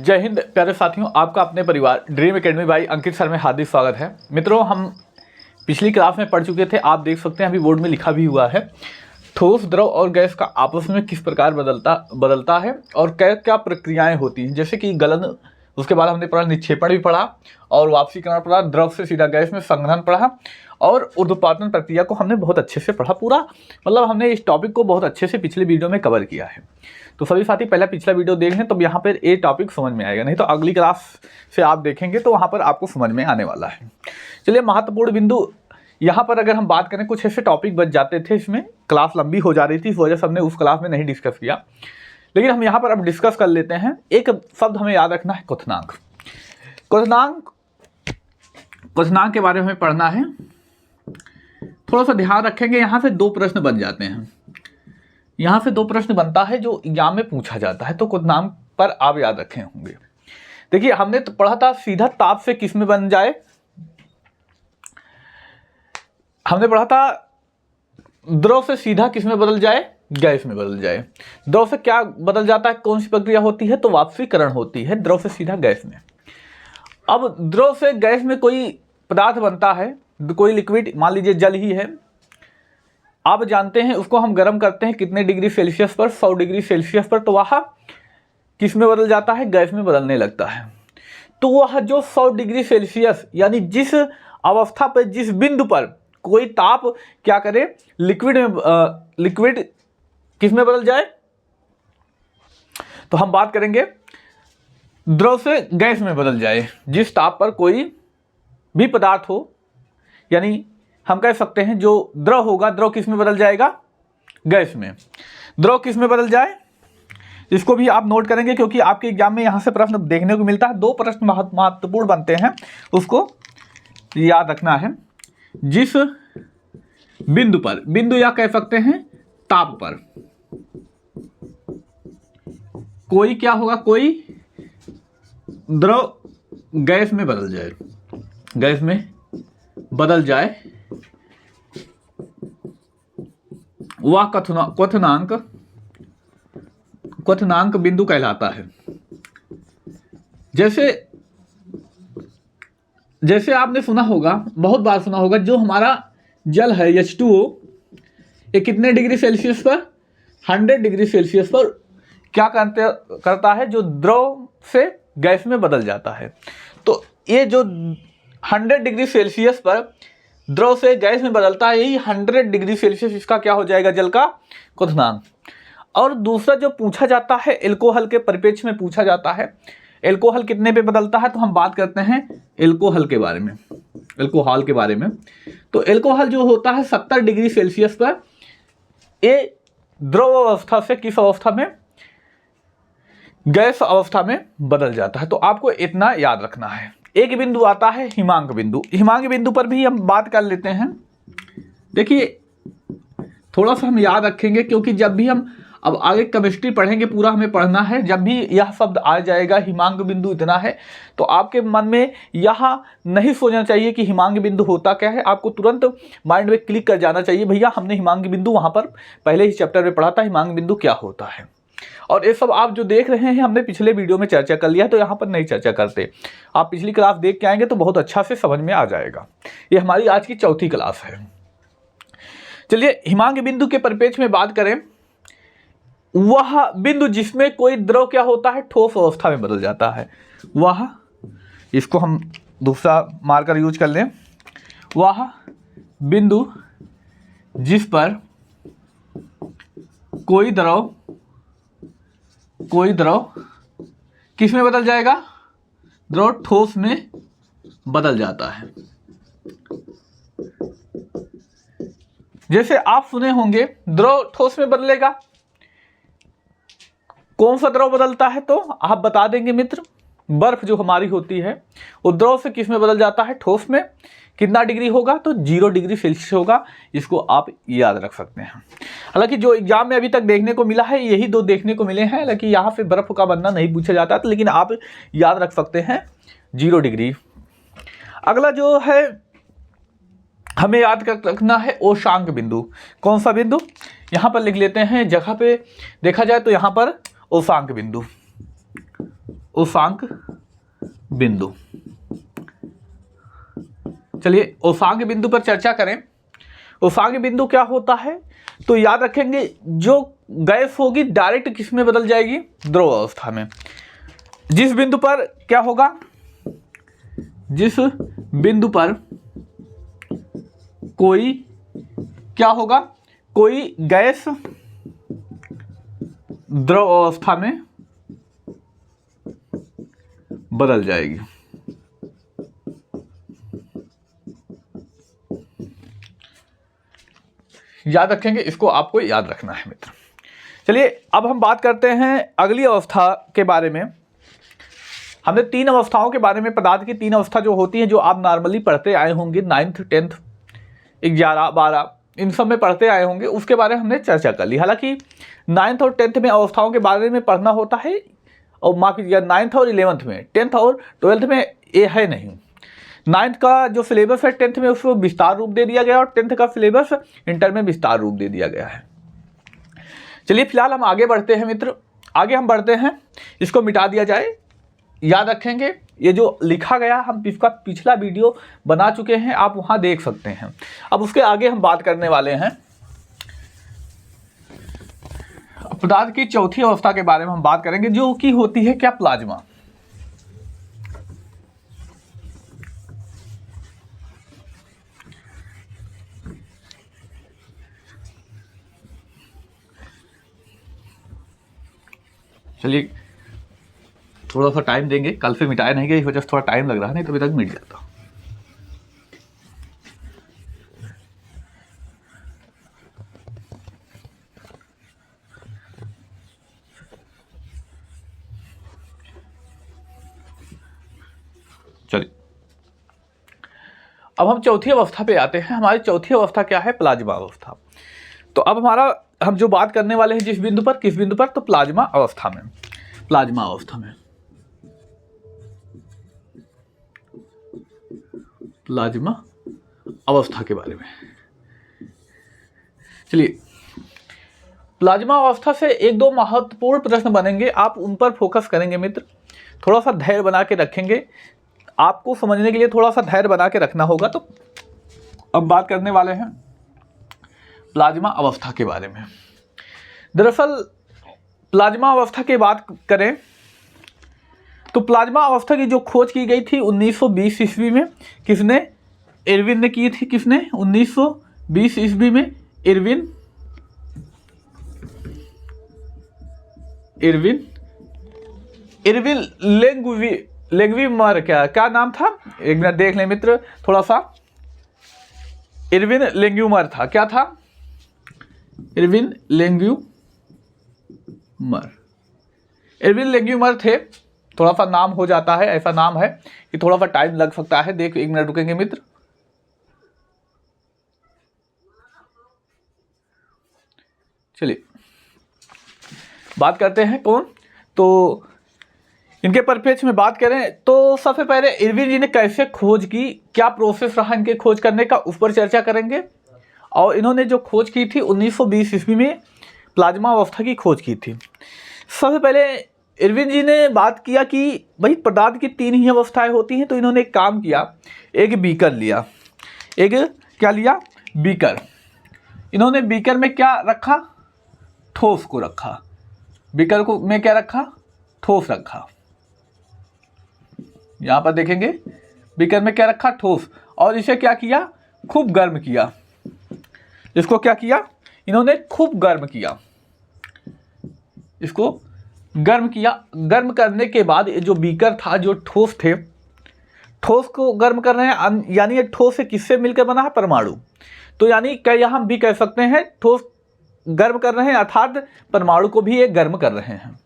जय हिंद प्यारे साथियों, आपका अपने परिवार dream academy by Ankit sir में हार्दिक स्वागत है। मित्रों, हम पिछली क्लास में पढ़ चुके थे, आप देख सकते हैं अभी बोर्ड में लिखा भी हुआ है। ठोस, द्रव और गैस का आपस में किस प्रकार बदलता है और क्या क्या प्रक्रियाएं होती हैं, जैसे कि गलन, उसके बाद हमने पढ़ा निक्षेपण भी पढ़ा और वाष्पीकरण पढ़ा, द्रव से सीधा गैस में संघनन पढ़ा और ऊर्ध्वपातन प्रक्रिया को हमने बहुत अच्छे से पढ़ा। पूरा मतलब हमने इस टॉपिक को बहुत अच्छे से पिछले वीडियो में कवर किया है। तो सभी साथी पहला पिछला वीडियो देख लें, तब यहाँ पर ये टॉपिक समझ में आएगा, नहीं तो अगली क्लास से आप देखेंगे तो वहाँ पर आपको समझ में आने वाला है। चलिए, महत्वपूर्ण बिंदु यहाँ पर अगर हम बात करें, कुछ ऐसे टॉपिक बच जाते थे, इसमें क्लास लंबी हो जा रही थी, इस वजह से हमने उस क्लास में नहीं डिस्कस किया, लेकिन हम यहाँ पर अब डिस्कस कर लेते हैं। एक शब्द हमें याद रखना है, क्वथनांक। क्वथनांक के बारे में पढ़ना है, थोड़ा सा ध्यान रखेंगे। यहाँ से दो प्रश्न बन जाते हैं, यहाँ से दो प्रश्न बनता है जो एग्जाम में पूछा जाता है, तो क्वथनांक पर आप याद रखे होंगे। देखिए, हमने तो पढ़ा था सीधा ताप से किस में बन जाए, हमने पढ़ा था द्रव से सीधा किस में बदल जाए, गैस में बदल जाए। द्रव से क्या बदल जाता है, कौन सी प्रक्रिया होती है, तो वाष्पीकरण होती है द्रव से सीधा गैस में। अब द्रव से गैस में कोई पदार्थ बनता है, कोई लिक्विड, मान लीजिए जल ही है, आप जानते हैं उसको हम गर्म करते हैं कितने डिग्री सेल्सियस पर, 100 डिग्री सेल्सियस पर, तो वह किस में बदल जाता है, गैस में बदलने लगता है। तो वह जो 100 डिग्री सेल्सियस यानी जिस अवस्था पर, जिस बिंदु पर कोई ताप क्या करे, लिक्विड किस में बदल जाए, तो हम बात करेंगे द्रव से गैस में बदल जाए। जिस ताप पर कोई भी पदार्थ हो, यानी हम कह सकते हैं जो द्रव होगा, द्रव किस में बदल जाएगा, गैस में। द्रव किस में बदल जाए, इसको भी आप नोट करेंगे, क्योंकि आपके एग्जाम में यहां से प्रश्न देखने को मिलता है। दो प्रश्न महत्वपूर्ण बनते हैं, उसको याद रखना है। जिस बिंदु पर, बिंदु या कह सकते हैं ताप पर कोई क्या होगा, कोई द्रव गैस में बदल जाए, गैस में बदल जाए, वह क्वथनांक बिंदु कहलाता है। जैसे आपने सुना होगा, बहुत बार सुना होगा, जो हमारा जल है H2O, ये कितने डिग्री सेल्सियस पर, 100 डिग्री सेल्सियस पर क्या करता है, जो द्रव से गैस में बदल जाता है। तो ये जो 100 डिग्री सेल्सियस पर द्रव से गैस में बदलता है, यही 100 डिग्री सेल्सियस इसका क्या हो जाएगा, जल का क्वथनांक। और दूसरा जो पूछा जाता है, एल्कोहल के परिप्रेक्ष्य में पूछा जाता है, एल्कोहल कितने पे बदलता है, तो हम बात करते हैं एल्कोहल के बारे में, एल्कोहल के बारे में। तो एल्कोहल जो होता है 70 डिग्री सेल्सियस पर, ये द्रव अवस्था से किस अवस्था में, गैस अवस्था में बदल जाता है। तो आपको इतना याद रखना है। एक बिंदु आता है हिमांक बिंदु, हिमांक बिंदु पर भी हम बात कर लेते हैं। देखिए, थोड़ा सा हम याद रखेंगे, क्योंकि जब भी हम अब आगे केमिस्ट्री पढ़ेंगे, पूरा हमें पढ़ना है, जब भी यह शब्द आ जाएगा हिमांक बिंदु इतना है, तो आपके मन में यह नहीं सोचना चाहिए कि हिमांक बिंदु होता क्या है। आपको तुरंत माइंड में क्लिक कर जाना चाहिए, भैया हमने हिमांक बिंदु वहाँ पर पहले ही चैप्टर में पढ़ा था, हिमांक बिंदु क्या होता है। और ये सब आप जो देख रहे हैं, हमने पिछले वीडियो में चर्चा कर लिया है, तो यहाँ पर नहीं चर्चा करते। आप पिछली क्लास देख के आएंगे तो बहुत अच्छा से समझ में आ जाएगा। ये हमारी आज की चौथी क्लास है। चलिए, हिमांक बिंदु के परिप्रेक्ष्य में बात करें, वह बिंदु जिसमें कोई द्रव क्या होता है, ठोस अवस्था में बदल जाता है, वह, इसको हम दूसरा मार्कर यूज कर लें, वह बिंदु जिस पर कोई द्रव किस में बदल जाएगा, द्रव ठोस में बदल जाता है। जैसे आप सुने होंगे द्रव ठोस में बदलेगा, कौन सा द्रव बदलता है, तो आप बता देंगे मित्र, बर्फ जो हमारी होती है वो द्रव से किस में बदल जाता है, ठोस में। कितना डिग्री होगा, तो 0 डिग्री सेल्सियस होगा, इसको आप याद रख सकते हैं। हालांकि जो एग्जाम में अभी तक देखने को मिला है, यही दो देखने को मिले हैं, हालांकि यहाँ पे बर्फ का बनना नहीं पूछा जाता था, लेकिन आप याद रख सकते हैं 0 डिग्री। अगला जो है हमें याद रखना है ओशांक बिंदु। कौन सा बिंदु, यहाँ पर लिख लेते हैं, जगह पे देखा जाए तो यहाँ पर ओशांक बिंदु। उष्मांक बिंदु। चलिए उष्मांक बिंदु पर चर्चा करें। उष्मांक बिंदु क्या होता है, तो याद रखेंगे जो गैस होगी डायरेक्ट किस में बदल जाएगी, द्रव अवस्था में। जिस बिंदु पर क्या होगा, जिस बिंदु पर कोई क्या होगा, कोई गैस द्रव अवस्था में बदल जाएगी। याद रखेंगे, इसको आपको याद रखना है मित्र। चलिए अब हम बात करते हैं अगली अवस्था के बारे में। हमने 3 अवस्थाओं के बारे में, पदार्थ की 3 अवस्था जो होती हैं, जो आप नॉर्मली पढ़ते आए होंगे 9th 10th 11 12 इन सब में पढ़ते आए होंगे, उसके बारे में हमने चर्चा कर ली। हालांकि 9th और 10th में अवस्थाओं के बारे में पढ़ना होता है, और माफ कीजिएगा 9th और 11th में, 10th और 12th में ये है नहीं। 9th का जो सिलेबस है 10th में उसको विस्तार रूप दे दिया गया, और 10th का सिलेबस इंटर में विस्तार रूप दे दिया गया है। चलिए फिलहाल हम आगे बढ़ते हैं मित्र, आगे हम बढ़ते हैं, इसको मिटा दिया जाए। याद रखेंगे ये जो लिखा गया, हम इसका पिछला वीडियो बना चुके हैं, आप वहां देख सकते हैं। अब उसके आगे हम बात करने वाले हैं पदार्थ की चौथी अवस्था के बारे में हम बात करेंगे, जो कि होती है क्या, प्लाज्मा। चलिए थोड़ा सा टाइम देंगे, कल से मिटाया नहीं गया, इस वजह से थोड़ा टाइम लग रहा है, नहीं तो अभी तक मिट जाता। चलिए अब हम चौथी अवस्था पे आते हैं। हमारी चौथी अवस्था क्या है, प्लाज्मा अवस्था। तो अब हम जो बात करने वाले हैं जिस बिंदु पर, किस बिंदु पर, तो प्लाज्मा अवस्था में। प्लाज्मा अवस्था में, प्लाज्मा अवस्था के बारे में। चलिए प्लाज्मा अवस्था से 1-2 महत्वपूर्ण प्रश्न बनेंगे, आप उन पर फोकस करेंगे मित्र। थोड़ा सा धैर्य बना के रखेंगे, आपको समझने के लिए थोड़ा सा धैर्य बना के रखना होगा। तो अब बात करने वाले हैं प्लाज्मा अवस्था के बारे में। दरअसल प्लाज्मा अवस्था की बात करें तो प्लाज्मा अवस्था की जो खोज की गई थी 1920 ईस्वी में, किसने, इरविन ने की थी। किसने, 1920 ईस्वी में इरविन लेंगवीमर, क्या नाम था, एक मिनट देख लें मित्र थोड़ा सा। इरविन लेंगव्यूमर था, क्या था, इरविन लेंगव्यूमर थे। थोड़ा सा नाम हो जाता है, ऐसा नाम है कि थोड़ा सा टाइम लग सकता है। देख 1 मिनट रुकेंगे मित्र। चलिए बात करते हैं कौन, तो इनके परिप्रेक्ष्य में बात करें तो सबसे पहले इरविन जी ने कैसे खोज की, क्या प्रोसेस रहा इनके खोज करने का, उस पर चर्चा करेंगे। और इन्होंने जो खोज की थी 1920 ईस्वी में प्लाज्मा अवस्था की खोज की थी। सबसे पहले इरविन जी ने बात किया कि भाई पदार्थ की 3 ही अवस्थाएं होती हैं, तो इन्होंने एक काम किया, एक बीकर लिया। एक क्या लिया, बीकर। इन्होंने बीकर में क्या रखा, ठोस को रखा। बीकर को में क्या रखा, ठोस रखा। यहां पर देखेंगे बीकर में क्या रखा, ठोस। और इसे क्या किया, खूब गर्म किया। इसको क्या किया, इन्होंने खूब गर्म किया, इसको गर्म किया। गर्म करने के बाद ये जो बीकर था, जो ठोस थे, ठोस को गर्म कर रहे हैं, यानी ये ठोस से किससे मिलकर बना है, परमाणु। तो यानी क्या हम भी कह सकते हैं ठोस गर्म कर रहे हैं, अर्थात परमाणु को भी ये गर्म कर रहे हैं।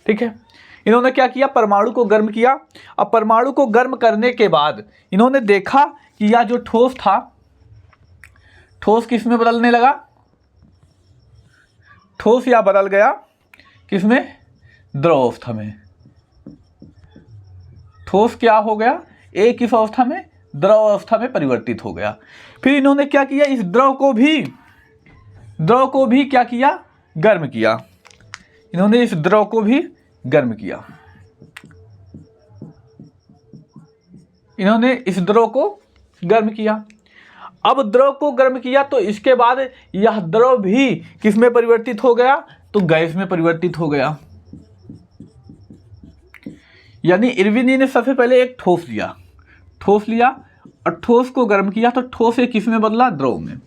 ठीक है, इन्होंने क्या किया, परमाणु को गर्म किया। अब परमाणु को गर्म करने के बाद इन्होंने देखा कि यह जो ठोस था, ठोस किस में बदलने लगा, ठोस या बदल गया किसमें, द्रव अवस्था में। ठोस क्या हो गया, एक किस अवस्था में, द्रव अवस्था में परिवर्तित हो गया। फिर इन्होंने क्या किया, इस द्रव को भी क्या किया, गर्म किया। इन्होंने इस द्रव को भी गर्म किया। इन्होंने इस द्रव को गर्म किया। अब द्रव को गर्म किया तो इसके बाद यह द्रव भी किस में परिवर्तित हो गया, तो गैस में परिवर्तित हो गया। यानी इरविन जी ने सबसे पहले एक ठोस लिया और ठोस को गर्म किया तो ठोस से किस में बदला, द्रव में।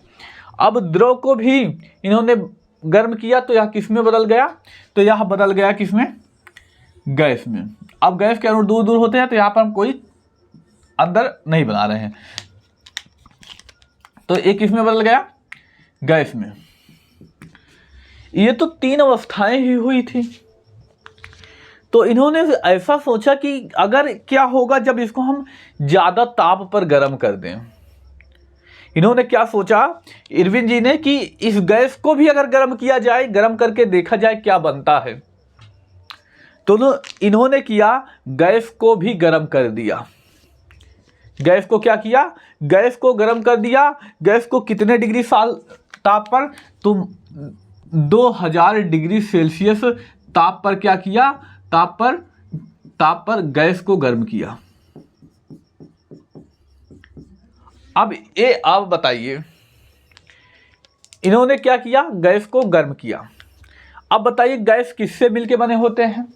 अब द्रव को भी इन्होंने गर्म किया तो यह किस में बदल गया, तो यह बदल गया किस में, गैस में। अब गैस के अणु दूर दूर होते हैं तो यहाँ पर हम कोई अंदर नहीं बना रहे हैं, तो एक किस में बदल गया, गैस में। ये तो 3 अवस्थाएं ही हुई थी। तो इन्होंने ऐसा सोचा कि अगर क्या होगा जब इसको हम ज़्यादा ताप पर गर्म कर दें। इन्होंने क्या सोचा इरविन जी ने कि इस गैस को भी अगर गर्म किया जाए, गर्म करके देखा जाए क्या बनता है। तो इन्होंने किया, गैस को भी गर्म कर दिया। गैस को क्या किया, गैस को गर्म कर दिया। गैस को कितने डिग्री ताप पर, तो 2000 डिग्री सेल्सियस ताप पर क्या किया, ताप पर गैस को गर्म किया। अब ये आप बताइए, इन्होंने क्या किया, गैस को गर्म किया। अब बताइए गैस किससे मिलके बने होते हैं।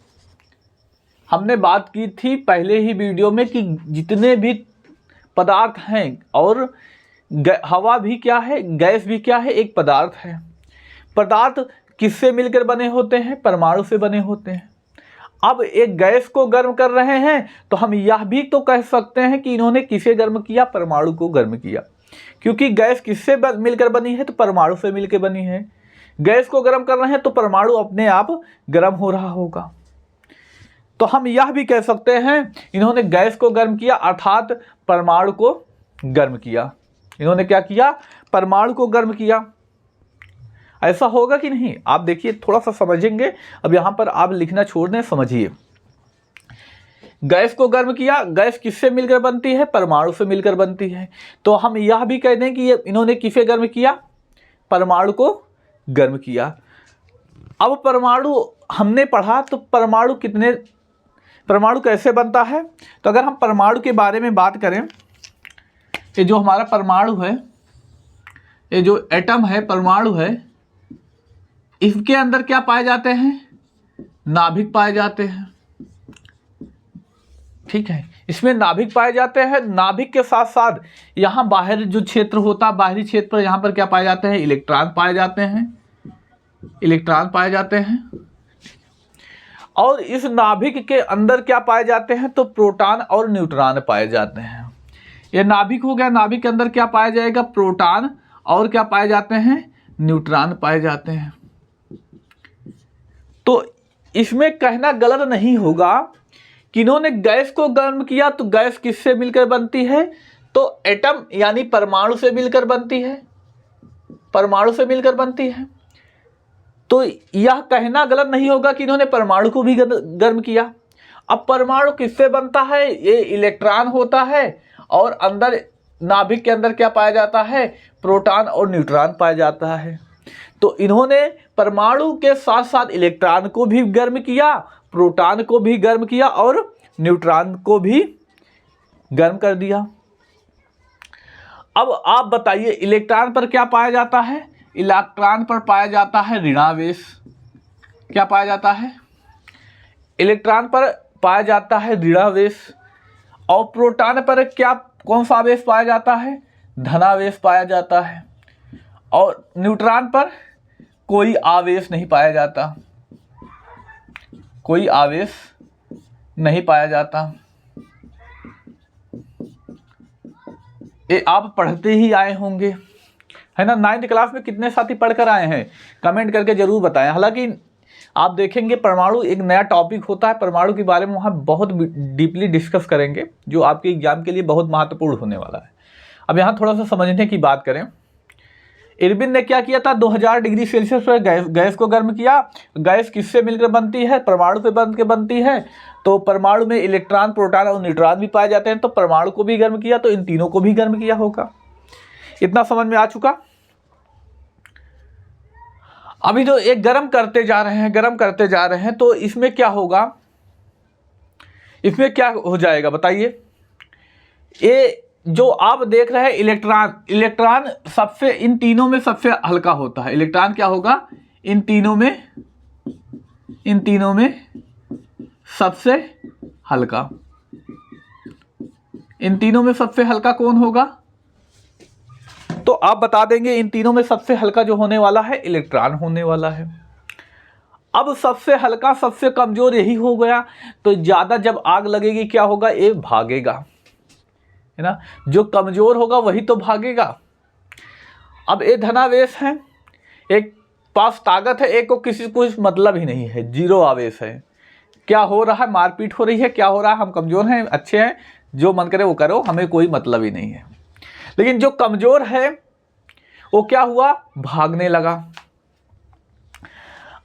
हमने बात की थी पहले ही वीडियो में कि जितने भी पदार्थ हैं, और हवा भी क्या है, गैस भी क्या है, एक पदार्थ है। पदार्थ किससे मिलकर बने होते हैं, परमाणु से बने होते हैं। अब एक गैस को गर्म कर रहे हैं तो हम यह भी तो कह सकते हैं कि इन्होंने किसे गर्म किया, परमाणु को गर्म किया, क्योंकि गैस किससे मिलकर बनी है, तो परमाणु से मिलकर बनी है। गैस को गर्म कर रहे हैं तो परमाणु अपने आप गर्म हो रहा होगा। तो हम यह भी कह सकते हैं इन्होंने गैस को गर्म किया, अर्थात परमाणु को गर्म किया। इन्होंने क्या किया, परमाणु को गर्म किया। ऐसा होगा कि नहीं, आप देखिए, थोड़ा सा समझेंगे। अब यहाँ पर आप लिखना छोड़ दें, समझिए। गैस को गर्म किया, गैस किससे मिलकर बनती है, परमाणु से मिलकर बनती है। तो हम यह भी कह दें कि इन्होंने किसे गर्म किया, परमाणु को गर्म किया। अब परमाणु हमने पढ़ा, तो परमाणु कैसे बनता है। तो अगर हम परमाणु के बारे में बात करें, ये जो हमारा परमाणु है, ये जो एटम है, परमाणु है, इसके अंदर क्या पाए जाते हैं, नाभिक पाए जाते हैं। ठीक है, इसमें नाभिक पाए जाते हैं। नाभिक के साथ साथ यहाँ बाहर जो क्षेत्र होता है, बाहरी क्षेत्र पर यहाँ पर क्या पाए जाते हैं, इलेक्ट्रॉन पाए जाते हैं, इलेक्ट्रॉन पाए जाते हैं। और इस नाभिक के अंदर क्या पाए जाते हैं, तो प्रोटॉन और न्यूट्रॉन पाए जाते हैं। ये नाभिक हो गया, नाभिक के अंदर क्या पाया जाएगा, प्रोटॉन, और क्या पाए जाते हैं, न्यूट्रॉन पाए जाते हैं। तो इसमें कहना गलत नहीं होगा कि इन्होंने गैस को गर्म किया, तो गैस किससे मिलकर बनती है, तो एटम यानी परमाणु से मिलकर बनती है, परमाणु से मिलकर बनती है। तो यह कहना गलत नहीं होगा कि इन्होंने परमाणु को भी गर्म किया। अब परमाणु किससे बनता है, ये इलेक्ट्रॉन होता है, और अंदर नाभिक के अंदर क्या पाया जाता है, प्रोटॉन और न्यूट्रॉन पाया जाता है। तो इन्होंने परमाणु के साथ साथ इलेक्ट्रॉन को भी गर्म किया, प्रोटॉन को भी गर्म किया, और न्यूट्रॉन को भी गर्म कर दिया। अब आप बताइए, इलेक्ट्रॉन पर क्या पाया जाता है, इलेक्ट्रॉन पर पाया जाता है ऋणावेश। क्या पाया जाता है, इलेक्ट्रॉन पर पाया जाता है ऋणावेश। और प्रोटॉन पर क्या, कौन सा आवेश पाया जाता है, धनावेश पाया जाता है। और न्यूट्रॉन पर कोई आवेश नहीं पाया जाता, कोई आवेश नहीं पाया जाता। ये आप पढ़ते ही आए होंगे, है ना। 9th क्लास में कितने साथी पढ़कर आए हैं, कमेंट करके जरूर बताएं। हालांकि आप देखेंगे परमाणु एक नया टॉपिक होता है, परमाणु के बारे में वहाँ बहुत डीपली डिस्कस करेंगे, जो आपके एग्जाम के लिए बहुत महत्वपूर्ण होने वाला है। अब यहाँ थोड़ा सा समझने की बात करें, इरविन ने क्या किया था, 2000 डिग्री सेल्सियस पर गैस को गर्म किया। गैस किससे मिलकर बनती है, परमाणु से बनती है। तो परमाणु में इलेक्ट्रॉन, प्रोटॉन और न्यूट्रॉन भी पाए जाते हैं। तो परमाणु को भी गर्म किया, तो इन तीनों को भी गर्म किया होगा। इतना समझ में आ चुका। अभी तो एक गर्म करते जा रहे हैं, तो इसमें क्या होगा, इसमें क्या हो जाएगा बताइए। ये जो आप देख रहे हैं इलेक्ट्रॉन सबसे, इन तीनों में सबसे हल्का होता है। इलेक्ट्रॉन क्या होगा, इन तीनों में सबसे हल्का, इन तीनों में सबसे हल्का कौन होगा? तो आप बता देंगे इन तीनों में सबसे हल्का जो होने वाला है इलेक्ट्रॉन होने वाला है। अब सबसे हल्का सबसे कमजोर यही हो गया, तो ज्यादा जब आग लगेगी क्या होगा, ये भागेगा, है ना। जो कमजोर होगा वही तो भागेगा। अब ये धनावेश है, एक पास ताकत है, एक को किसी को मतलब ही नहीं है, जीरो आवेश है। क्या हो रहा है, मारपीट हो रही है, क्या हो रहा है, हम कमजोर हैं, अच्छे हैं, जो मन करे वो करो, हमें कोई मतलब ही नहीं है। लेकिन जो कमजोर है वो क्या हुआ, भागने लगा।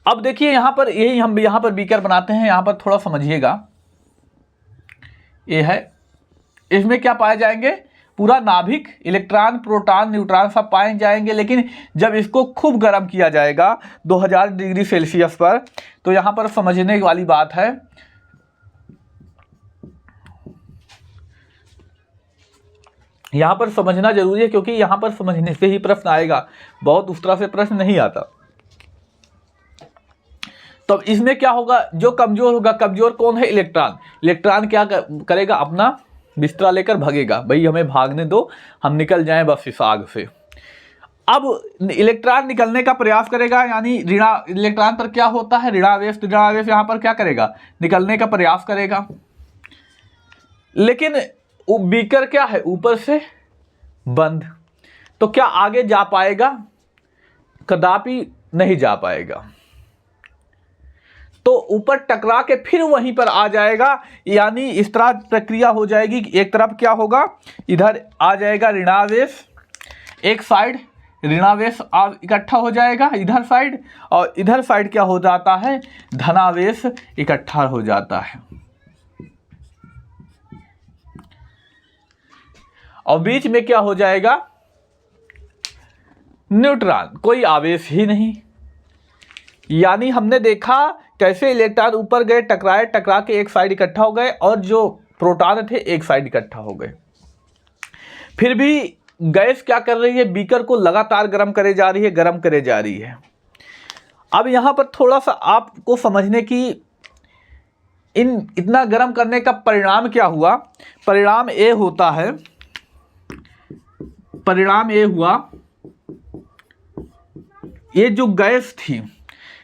अब देखिए यहां पर, यही हम यहां पर बीकर बनाते हैं, यहां पर थोड़ा समझिएगा। ये है, इसमें क्या पाए जाएंगे, पूरा नाभिक, इलेक्ट्रॉन प्रोटॉन न्यूट्रॉन सब पाए जाएंगे। लेकिन जब इसको खूब गर्म किया जाएगा 2000 डिग्री सेल्सियस पर, तो यहां पर समझने वाली बात है, यहां पर समझना जरूरी है, क्योंकि यहां पर समझने से ही प्रश्न आएगा, बहुत उस तरह से प्रश्न नहीं आता। तो इसमें क्या होगा, जो कमजोर होगा, कमजोर कौन है, इलेक्ट्रॉन। इलेक्ट्रॉन क्या करेगा, अपना बिस्तरा लेकर भागेगा, भाई हमें भागने दो, हम निकल जाएं बस इस आग से। अब इलेक्ट्रॉन निकलने का प्रयास करेगा, यानी इलेक्ट्रॉन पर क्या होता है, ऋणावेश। ऋणावेश यहां पर क्या करेगा, निकलने का प्रयास करेगा। लेकिन बीकर क्या है, ऊपर से बंद, तो क्या आगे जा पाएगा, कदापि नहीं जा पाएगा। तो ऊपर टकरा के फिर वहीं पर आ जाएगा, यानी इस तरह प्रक्रिया हो जाएगी कि एक तरफ क्या होगा, इधर आ जाएगा ऋणावेश, एक साइड ऋणावेश इकट्ठा हो जाएगा इधर साइड, और इधर साइड क्या हो जाता है, धनावेश इकट्ठा हो जाता है। और बीच में क्या हो जाएगा, न्यूट्रॉन, कोई आवेश ही नहीं। यानी हमने देखा कैसे इलेक्ट्रॉन ऊपर गए, टकराए, टकरा के एक साइड इकट्ठा हो गए, और जो प्रोटॉन थे एक साइड इकट्ठा हो गए। फिर भी गैस क्या कर रही है, बीकर को लगातार गर्म करे जा रही है, गर्म करे जा रही है। अब यहां पर थोड़ा सा आपको समझने की, इतना गर्म करने का परिणाम क्या हुआ, परिणाम ये होता है, परिणाम ये हुआ, ये जो गैस थी,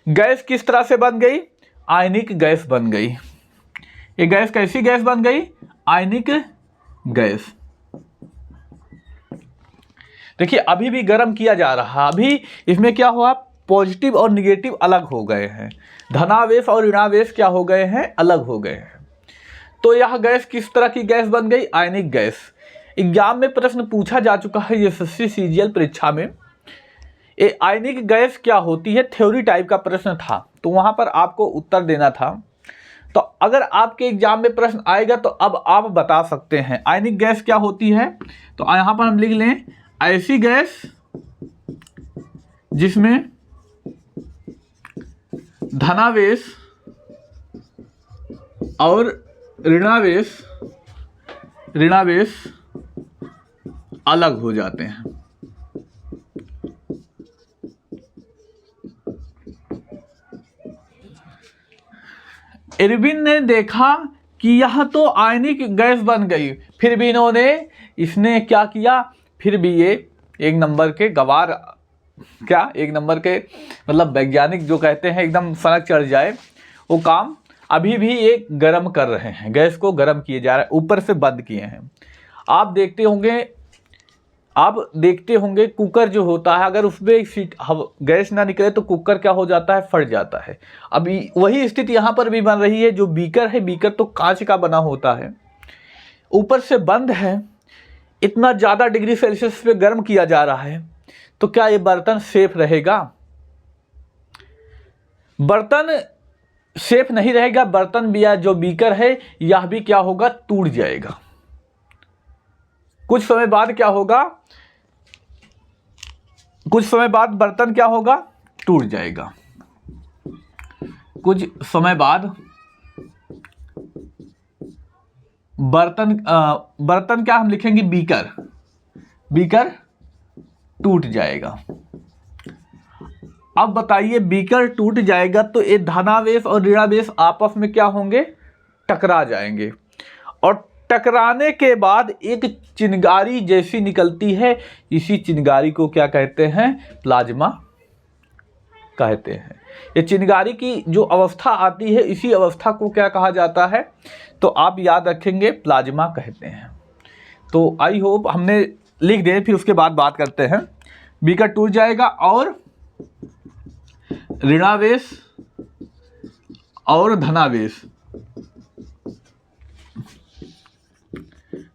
गैस किस तरह से बन गई, आयनिक गैस बन गई। ये गैस कैसी गैस बन गई, आयनिक गैस। देखिए अभी भी गर्म किया जा रहा, अभी इसमें क्या हुआ, पॉजिटिव और निगेटिव अलग हो गए हैं, धनावेश और ऋणावेश क्या हो गए हैं, अलग हो गए हैं। तो यह गैस किस तरह की गैस बन गई, आयनिक गैस। एग्जाम में प्रश्न पूछा जा चुका है, यशस्वी सीजीएल परीक्षा में ये आयनिक गैस क्या होती है, थ्योरी टाइप का प्रश्न था, तो वहां पर आपको उत्तर देना था। तो अगर आपके एग्जाम में प्रश्न आएगा तो अब आप बता सकते हैं आयनिक गैस क्या होती है। तो यहां पर हम लिख लें, ऐसी गैस जिसमें धनावेश और ऋणावेश अलग हो जाते हैं। इरविन ने देखा कि यह तो आयनिक गैस बन गई, फिर भी इसने क्या किया, फिर भी ये एक नंबर के गवार, क्या एक नंबर के मतलब वैज्ञानिक जो कहते हैं एकदम सनक चढ़ जाए, वो काम अभी भी ये गर्म कर रहे हैं, गैस को गर्म किए जा रहे हैं, ऊपर से बंद किए हैं। आप देखते होंगे कुकर जो होता है, अगर उसमें गैस ना निकले तो कुकर क्या हो जाता है, फट जाता है। अभी वही स्थिति यहाँ पर भी बन रही है। जो बीकर है, बीकर तो कांच का बना होता है, ऊपर से बंद है, इतना ज़्यादा डिग्री सेल्सियस पे गर्म किया जा रहा है, तो क्या ये बर्तन सेफ रहेगा? बर्तन सेफ नहीं रहेगा। बर्तन भी, या जो बीकर है, यह भी क्या होगा, टूट जाएगा। कुछ समय बाद क्या होगा, कुछ समय बाद बर्तन क्या होगा, टूट जाएगा। कुछ समय बाद बर्तन क्या हम लिखेंगे, बीकर, बीकर टूट जाएगा। अब बताइए बीकर टूट जाएगा तो ये धनावेश और ऋणावेश आपस में क्या होंगे, टकरा जाएंगे, और टकराने के बाद एक चिनगारी जैसी निकलती है, इसी चिनगारी को क्या कहते हैं, प्लाज्मा कहते हैं। ये चिनगारी की जो अवस्था आती है इसी अवस्था को क्या कहा जाता है, तो आप याद रखेंगे प्लाज्मा कहते हैं। तो आई होप हमने लिख दें, फिर उसके बाद बात करते हैं। बीकर टूट जाएगा और ऋणावेश और धनावेश,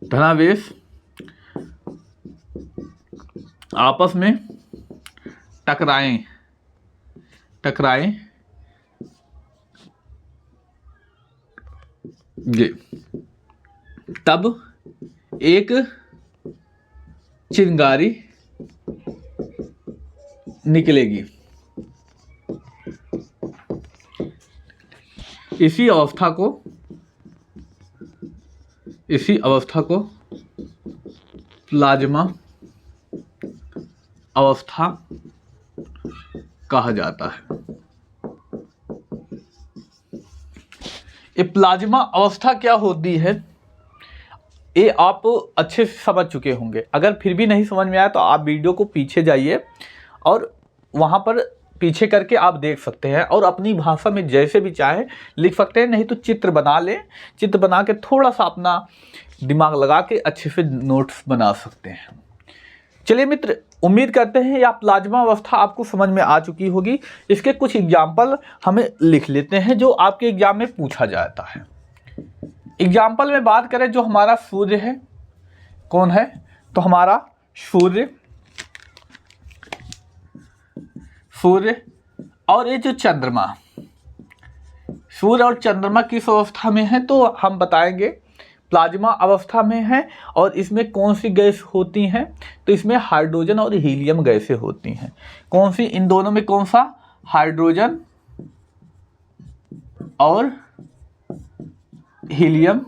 धनावेश आपस में टकराएंगे, तब एक चिंगारी निकलेगी। इसी अवस्था को प्लाज्मा अवस्था कहा जाता है। ये प्लाज्मा अवस्था क्या होती है, ये आप अच्छे से समझ चुके होंगे। अगर फिर भी नहीं समझ में आया तो आप वीडियो को पीछे जाइए और वहाँ पर पीछे करके आप देख सकते हैं, और अपनी भाषा में जैसे भी चाहे लिख सकते हैं, नहीं तो चित्र बना लें, चित्र बना के थोड़ा सा अपना दिमाग लगा के अच्छे से नोट्स बना सकते हैं। चलिए मित्र, उम्मीद करते हैं यह प्लाज्मा अवस्था आपको समझ में आ चुकी होगी। इसके कुछ एग्जाम्पल हमें लिख लेते हैं जो आपके एग्जाम में पूछा जाता है। एग्जाम्पल में बात करें, जो हमारा सूर्य है, कौन है, तो हमारा सूर्य और ये जो चंद्रमा, सूर्य और चंद्रमा किस अवस्था में है, तो हम बताएंगे प्लाज्मा अवस्था में है। और इसमें कौन सी गैस होती हैं, तो इसमें हाइड्रोजन और हीलियम गैसें होती हैं। कौन सी, इन दोनों में कौन सा, हाइड्रोजन और हीलियम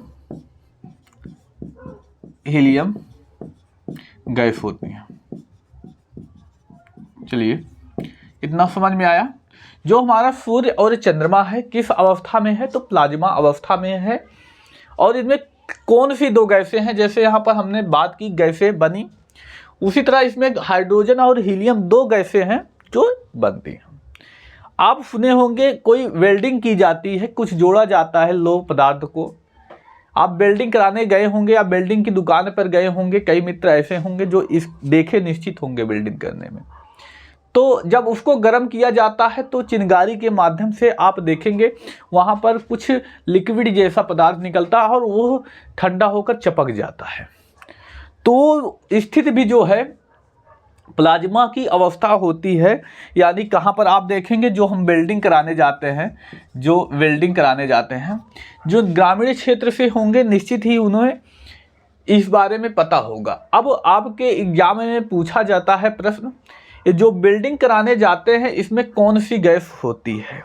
गैस होती हैं। चलिए, इतना समझ में आया। जो हमारा सूर्य और चंद्रमा है किस अवस्था में है, तो प्लाज्मा अवस्था में है। और इनमें कौन सी दो गैसें हैं, जैसे यहाँ पर हमने बात की गैसें बनी, उसी तरह इसमें हाइड्रोजन और हीलियम दो गैसें हैं जो बनती हैं। आप सुने होंगे कोई वेल्डिंग की जाती है, कुछ जोड़ा जाता है लोह पदार्थ को। आप वेल्डिंग कराने गए होंगे या वेल्डिंग की दुकान पर गए होंगे, कई मित्र ऐसे होंगे जो इस देखे निश्चित होंगे वेल्डिंग करने में। तो जब उसको गर्म किया जाता है तो चिनगारी के माध्यम से आप देखेंगे वहाँ पर कुछ लिक्विड जैसा पदार्थ निकलता है और वो ठंडा होकर चपक जाता है। तो स्थिति भी जो है प्लाज्मा की अवस्था होती है। यानी कहाँ पर आप देखेंगे, जो हम वेल्डिंग कराने जाते हैं, जो ग्रामीण क्षेत्र से होंगे निश्चित ही उन्हें इस बारे में पता होगा। अब आपके एग्जाम में पूछा जाता है प्रश्न, जो वेल्डिंग कराने जाते हैं इसमें कौन सी गैस होती है,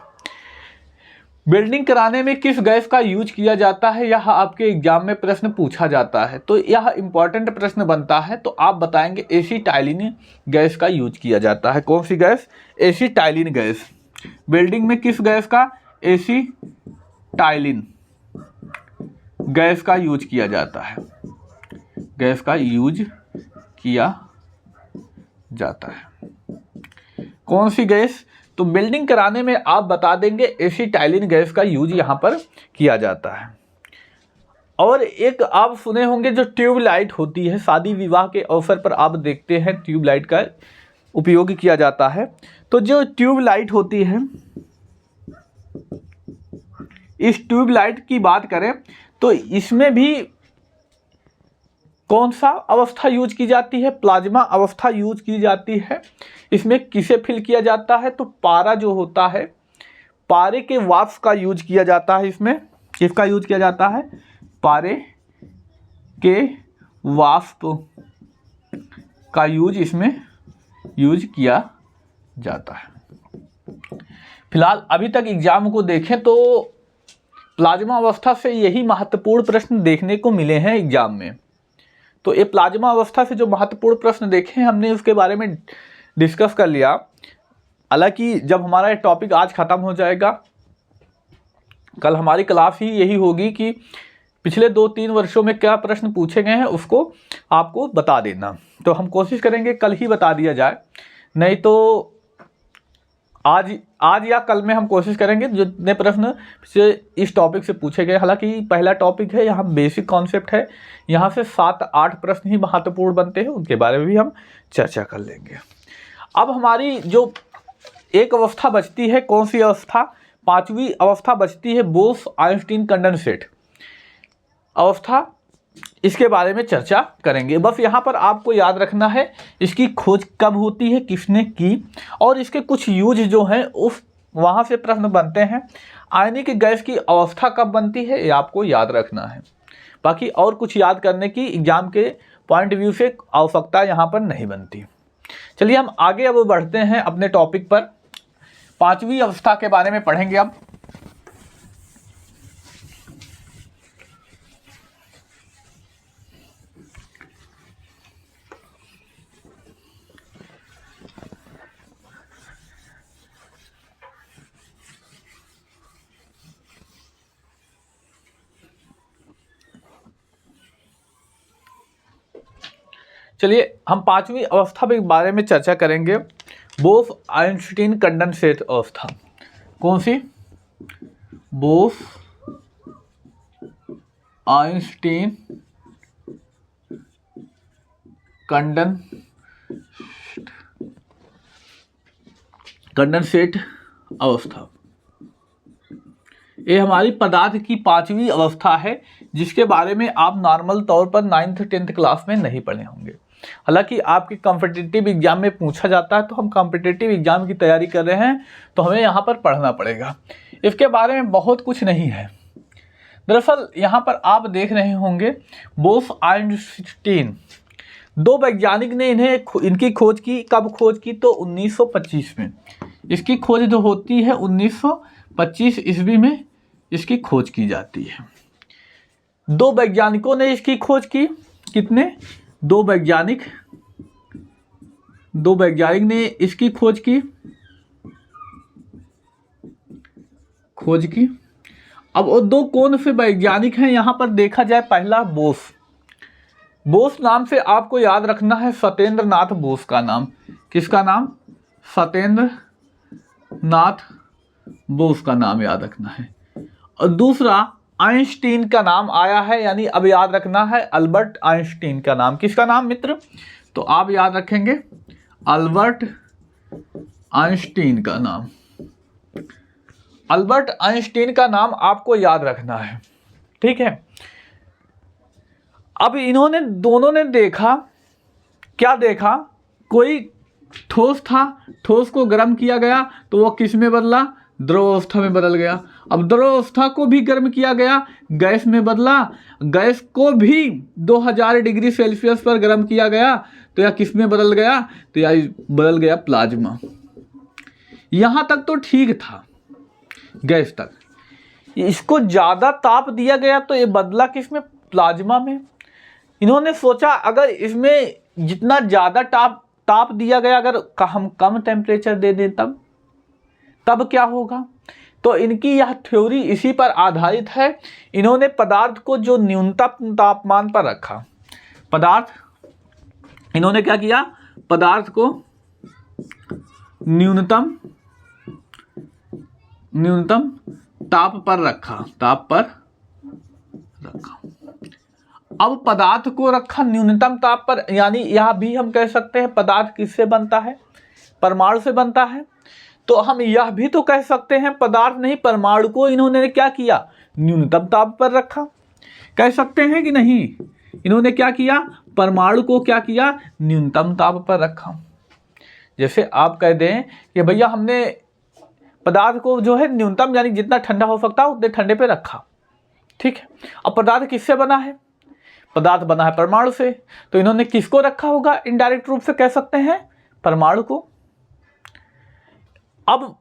वेल्डिंग कराने में किस गैस का यूज किया जाता है, यह आपके एग्जाम में प्रश्न पूछा जाता है। तो यह इंपॉर्टेंट प्रश्न बनता है। तो आप बताएंगे एसिटाइलिन गैस का यूज किया जाता है। कौन सी गैस, एसिटाइलिन गैस। वेल्डिंग में किस गैस का, एसिटाइलिन गैस का यूज किया जाता है, गैस का यूज किया जाता है। कौन सी गैस, तो वेल्डिंग कराने में आप बता देंगे एसिटाइलिन गैस का यूज यहाँ पर किया जाता है। और एक आप सुने होंगे जो ट्यूबलाइट होती है, शादी विवाह के अवसर पर आप देखते हैं ट्यूबलाइट का उपयोग किया जाता है। तो जो ट्यूबलाइट होती है, इस ट्यूबलाइट की बात करें तो इसमें भी कौन सा अवस्था यूज की जाती है, प्लाज्मा अवस्था यूज की जाती है। इसमें किसे फिल किया जाता है, तो पारा जो होता है, पारे के वाष्प का यूज किया जाता है। इसमें किसका यूज किया जाता है, पारे के वाष्प का यूज इसमें यूज किया जाता है। फिलहाल अभी तक एग्जाम को देखें तो प्लाज्मा अवस्था से यही महत्वपूर्ण प्रश्न देखने को मिले हैं एग्जाम में। तो ये प्लाज्मा अवस्था से जो महत्वपूर्ण प्रश्न देखे हैं हमने उसके बारे में डिस्कस कर लिया। हालांकि जब हमारा ये टॉपिक आज ख़त्म हो जाएगा, कल हमारी क्लास ही यही होगी कि पिछले 2-3 वर्षों में क्या प्रश्न पूछे गए हैं उसको आपको बता देना। तो हम कोशिश करेंगे कल ही बता दिया जाए, नहीं तो आज या कल में हम कोशिश करेंगे जितने प्रश्न से इस टॉपिक से पूछे गए। हालांकि पहला टॉपिक है, यहाँ बेसिक कॉन्सेप्ट है, यहाँ से 7-8 प्रश्न ही महत्वपूर्ण बनते हैं, उनके बारे में भी हम चर्चा कर लेंगे। अब हमारी जो एक अवस्था बचती है, कौन सी अवस्था? 5वीं अवस्था बचती है, बोस-आइंस्टीन कंडेंसेट अवस्था। इसके बारे में चर्चा करेंगे। बस यहाँ पर आपको याद रखना है इसकी खोज कब होती है, किसने की, और इसके कुछ यूज जो हैं उस वहाँ से प्रश्न बनते हैं। आयनिक गैस की अवस्था कब बनती है ये आपको याद रखना है। बाकी और कुछ याद करने की एग्जाम के पॉइंट व्यू से आवश्यकता यहाँ पर नहीं बनती। चलिए हम आगे अब बढ़ते हैं अपने टॉपिक पर। 5वीं अवस्था के बारे में पढ़ेंगे अब। चलिए हम 5वीं अवस्था के बारे में चर्चा करेंगे, बोस-आइंस्टीन कंडेंसेट अवस्था। कौन सी? बोस-आइंस्टीन कंडेंसेट अवस्था। ये हमारी पदार्थ की 5वीं अवस्था है, जिसके बारे में आप नॉर्मल तौर पर 9th-10th क्लास में नहीं पढ़े होंगे। हालांकि आपके कॉम्पिटिटिव एग्जाम में पूछा जाता है, तो हम कॉम्पिटिटिव एग्जाम की तैयारी कर रहे हैं तो हमें यहाँ पर पढ़ना पड़ेगा। इसके बारे में बहुत कुछ नहीं है। दरअसल यहाँ पर आप देख रहे होंगे बोस-आइंस्टीन, 2 वैज्ञानिक ने इनकी खोज की। कब खोज की? तो 1925 में। इसकी खोज जो होती है 1925 ईस्वी में इसकी खोज की जाती है। 2 वैज्ञानिकों ने इसकी खोज की। कितने? 2 वैज्ञानिक ने इसकी खोज की। अब वो 2 कौन से वैज्ञानिक हैं यहाँ पर देखा जाए। पहला बोस नाम से आपको याद रखना है सत्येंद्र नाथ बोस का नाम। किसका नाम? सत्येंद्र नाथ बोस का नाम याद रखना है। और दूसरा आइंस्टीन का नाम आया है, यानी अब याद रखना है अल्बर्ट आइंस्टीन का नाम। किसका नाम मित्र? तो आप याद रखेंगे अल्बर्ट आइंस्टीन का नाम। अल्बर्ट आइंस्टीन का नाम आपको याद रखना है, ठीक है। अब इन्होंने दोनों ने देखा, क्या देखा? कोई ठोस था, ठोस को गर्म किया गया तो वो किस में बदला? द्रव अवस्था में बदल गया। अब द्रव अवस्था को भी गर्म किया गया, गैस में बदला। गैस को भी 2000 डिग्री सेल्सियस पर गर्म किया गया तो यह किस में बदल गया? तो यह बदल गया प्लाज्मा। यहां तक तो ठीक था, गैस तक। इसको ज्यादा ताप दिया गया तो ये बदला किस में? प्लाज्मा में। इन्होंने सोचा अगर इसमें जितना ज्यादा ताप दिया गया, अगर हम कम टेम्परेचर दे दें तब क्या होगा? तो इनकी यह थ्योरी इसी पर आधारित है। इन्होंने पदार्थ को जो न्यूनतम तापमान पर रखा, इन्होंने क्या किया? पदार्थ को न्यूनतम ताप पर रखा। अब पदार्थ को रखा न्यूनतम ताप पर, यानी यह भी हम कह सकते हैं पदार्थ किससे बनता है? परमाणु से बनता है। तो हम यह भी तो कह सकते हैं पदार्थ नहीं, परमाणु को इन्होंने क्या किया? न्यूनतम ताप पर रखा। कह सकते हैं कि नहीं? इन्होंने क्या किया? परमाणु को क्या किया? न्यूनतम ताप पर रखा। जैसे आप कह दें कि भैया हमने पदार्थ को जो है न्यूनतम, यानी जितना ठंडा हो सकता है उतने ठंडे पे रखा, ठीक है। अब पदार्थ किससे बना है? पदार्थ बना है परमाणु से। तो इन्होंने किसको रखा होगा? इनडायरेक्ट रूप से कह सकते हैं परमाणु को। अब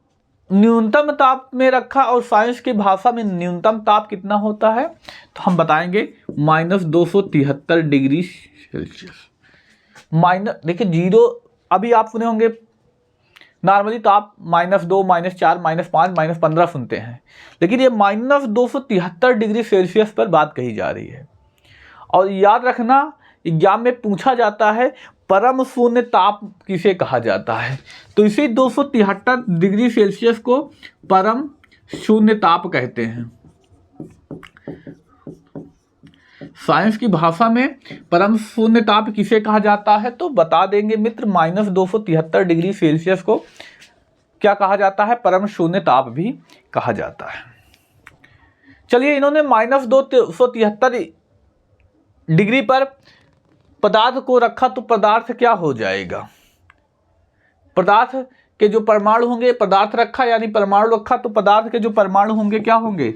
न्यूनतम ताप में रखा और साइंस की भाषा में न्यूनतम ताप कितना होता है, तो हम बताएंगे -273 डिग्री सेल्सियस। माइनस देखिए जीरो, अभी आप सुने होंगे नॉर्मली तो आप -2, -4, -5, -15 सुनते हैं, लेकिन ये -273 डिग्री सेल्सियस पर बात कही जा रही है। और याद रखना एग्जाम में पूछा जाता है परम शून्य ताप किसे कहा जाता है, तो इसी 273 डिग्री सेल्सियस को परम शून्य ताप कहते हैं। साइंस की भाषा में परम शून्य ताप किसे कहा जाता है, तो बता देंगे मित्र, -273 डिग्री सेल्सियस को क्या कहा जाता है, परम शून्य ताप भी कहा जाता है। चलिए, इन्होंने -273 डिग्री पर पदार्थ को रखा तो पदार्थ क्या हो जाएगा, पदार्थ के जो परमाणु होंगे, पदार्थ रखा यानी परमाणु रखा, तो पदार्थ के जो परमाणु होंगे क्या होंगे,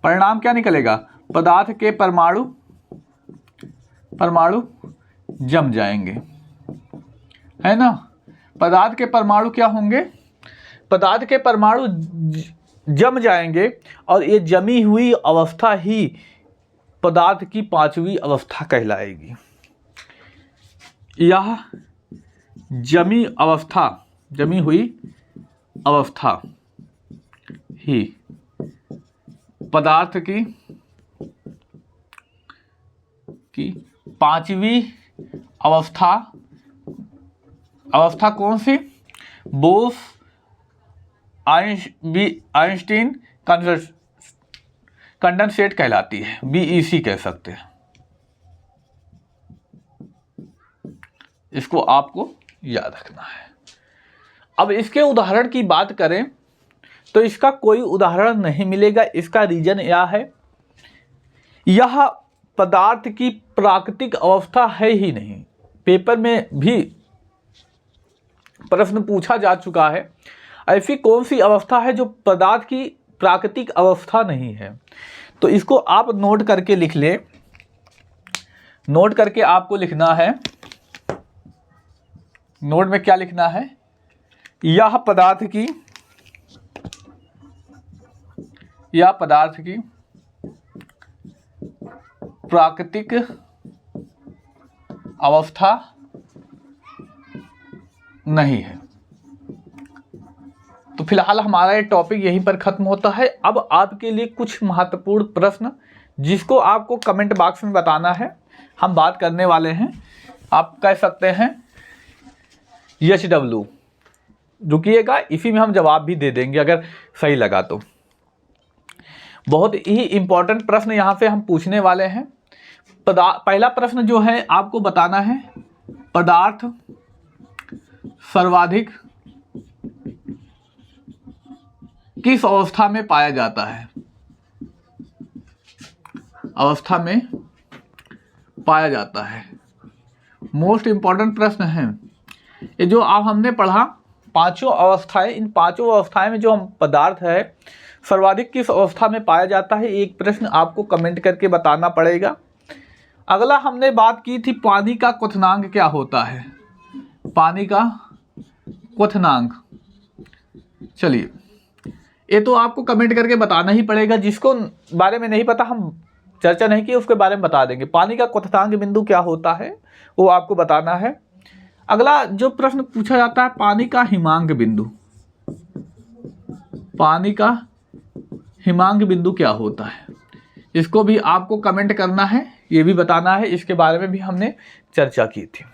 परिणाम क्या निकलेगा, पदार्थ के परमाणु जम जाएंगे, है ना। पदार्थ के परमाणु क्या होंगे, पदार्थ के परमाणु जम जाएंगे और ये जमी हुई अवस्था ही पदार्थ की पांचवी अवस्था कहलाएगी। यह जमी हुई अवस्था ही पदार्थ की पांचवी अवस्था कौन सी, बोस आइंस्टीन कंडेंसेट कहलाती है, BEC कह सकते हैं। इसको आपको याद रखना है। अब इसके उदाहरण की बात करें तो इसका कोई उदाहरण नहीं मिलेगा। इसका रीजन यह है, यह पदार्थ की प्राकृतिक अवस्था है ही नहीं। पेपर में भी प्रश्न पूछा जा चुका है, ऐसी कौन सी अवस्था है जो पदार्थ की प्राकृतिक अवस्था नहीं है, तो इसको आप नोट करके लिख ले। नोट करके आपको लिखना है, नोट में क्या लिखना है, यह पदार्थ की प्राकृतिक अवस्था नहीं है। तो फिलहाल हमारा ये टॉपिक यहीं पर खत्म होता है। अब आपके लिए कुछ महत्वपूर्ण प्रश्न जिसको आपको कमेंट बॉक्स में बताना है, हम बात करने वाले हैं। आप कह सकते हैं HW, रुकिएगा, इसी में हम जवाब भी दे देंगे अगर सही लगा तो। बहुत ही इंपॉर्टेंट प्रश्न यहाँ से हम पूछने वाले हैं। पहला प्रश्न जो है आपको बताना है, पदार्थ सर्वाधिक किस अवस्था में पाया जाता है, अवस्था में पाया जाता है। मोस्ट इंपॉर्टेंट प्रश्न है ये जो आप हमने पढ़ा, पांचों अवस्थाएं, इन पांचों अवस्थाएं में जो हम पदार्थ है सर्वाधिक किस अवस्था में पाया जाता है, एक प्रश्न आपको कमेंट करके बताना पड़ेगा। अगला हमने बात की थी पानी का क्वथनांक क्या होता है, पानी का क्वथनांक। चलिए, ये तो आपको कमेंट करके बताना ही पड़ेगा। जिसको बारे में नहीं पता, हम चर्चा नहीं की, उसके बारे में बता देंगे। पानी का क्वथनांक बिंदु क्या होता है वो आपको बताना है। अगला जो प्रश्न पूछा जाता है, पानी का हिमांक बिंदु, पानी का हिमांक बिंदु क्या होता है, इसको भी आपको कमेंट करना है, ये भी बताना है। इसके बारे में भी हमने चर्चा की थी।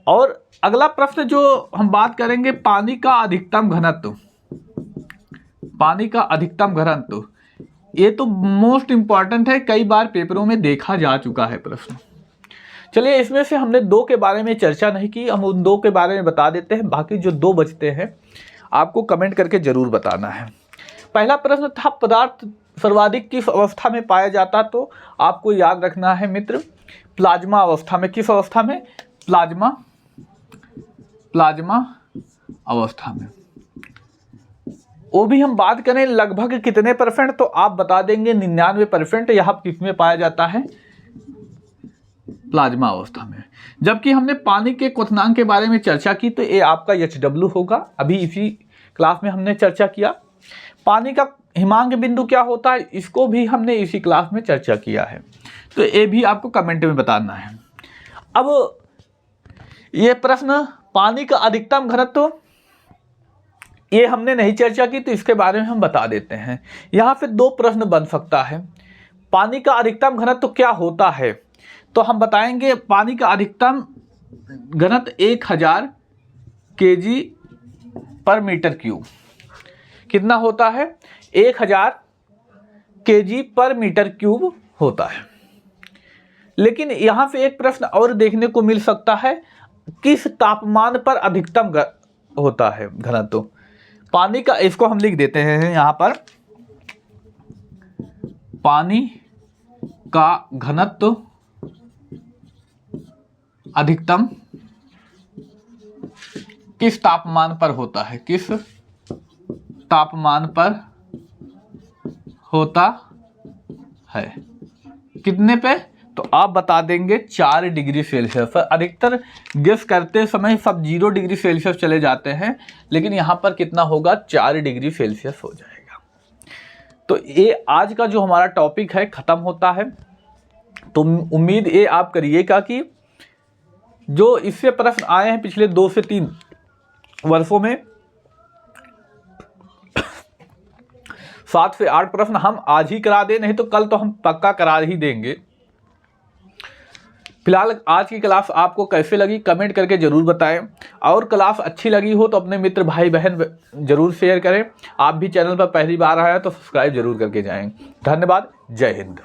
और अगला प्रश्न जो हम बात करेंगे, पानी का अधिकतम घनत्व, पानी का अधिकतम घनत्व, ये तो मोस्ट इंपॉर्टेंट है, कई बार पेपरों में देखा जा चुका है प्रश्न। चलिए, इसमें से हमने दो के बारे में चर्चा नहीं की, हम उन दो के बारे में बता देते हैं। बाकी जो दो बचते हैं आपको कमेंट करके जरूर बताना है। पहला प्रश्न था पदार्थ सर्वाधिक किस अवस्था में पाया जाता, तो आपको याद रखना है मित्र, प्लाज्मा अवस्था में। किस अवस्था में, प्लाज्मा अवस्था में। वो भी हम बात करें लगभग कितने परसेंट, तो आप बता देंगे 99% यहाँ किस में पाया जाता है, प्लाज्मा अवस्था में। जबकि हमने पानी के क्वथनांक के बारे में चर्चा की तो ये आपका HW होगा। अभी इसी क्लास में हमने चर्चा किया। पानी का हिमांक बिंदु क्या होता है, इसको भी हमने इसी क्लास में चर्चा किया है। तो ये भी आपको कमेंट में बताना है। अब ये प्रश्न पानी का अधिकतम घनत्व, ये हमने नहीं चर्चा की, तो इसके बारे में हम बता देते हैं। यहाँ पे 2 प्रश्न बन सकता है। पानी का अधिकतम घनत्व क्या होता है, तो हम बताएंगे पानी का अधिकतम घनत्व 1000 kg पर मीटर क्यूब। कितना होता है, 1000 kg पर मीटर क्यूब होता है। लेकिन यहाँ पे एक प्रश्न और देखने को मिल सकता है, किस तापमान पर अधिकतम होता है घनत्व पानी का। इसको हम लिख देते हैं यहाँ पर, पानी का घनत्व अधिकतम किस तापमान पर होता है, किस तापमान पर होता है, कितने पे, तो आप बता देंगे 4 डिग्री सेल्सियस पर। अधिकतर गेस करते समय सब 0 डिग्री सेल्सियस चले जाते हैं, लेकिन यहाँ पर कितना होगा, 4 डिग्री सेल्सियस हो जाएगा। तो ये आज का जो हमारा टॉपिक है ख़त्म होता है। तो उम्मीद ये आप करिएगा कि जो इससे प्रश्न आए हैं पिछले 2 से 3 वर्षों में 7 से 8 प्रश्न हम आज ही करा दें, नहीं तो कल तो हम पक्का करा ही देंगे। फिलहाल आज की क्लास आपको कैसे लगी कमेंट करके ज़रूर बताएं, और क्लास अच्छी लगी हो तो अपने मित्र भाई बहन ज़रूर शेयर करें। आप भी चैनल पर पहली बार आए हैं तो सब्सक्राइब जरूर करके जाएं। धन्यवाद। जय हिंद।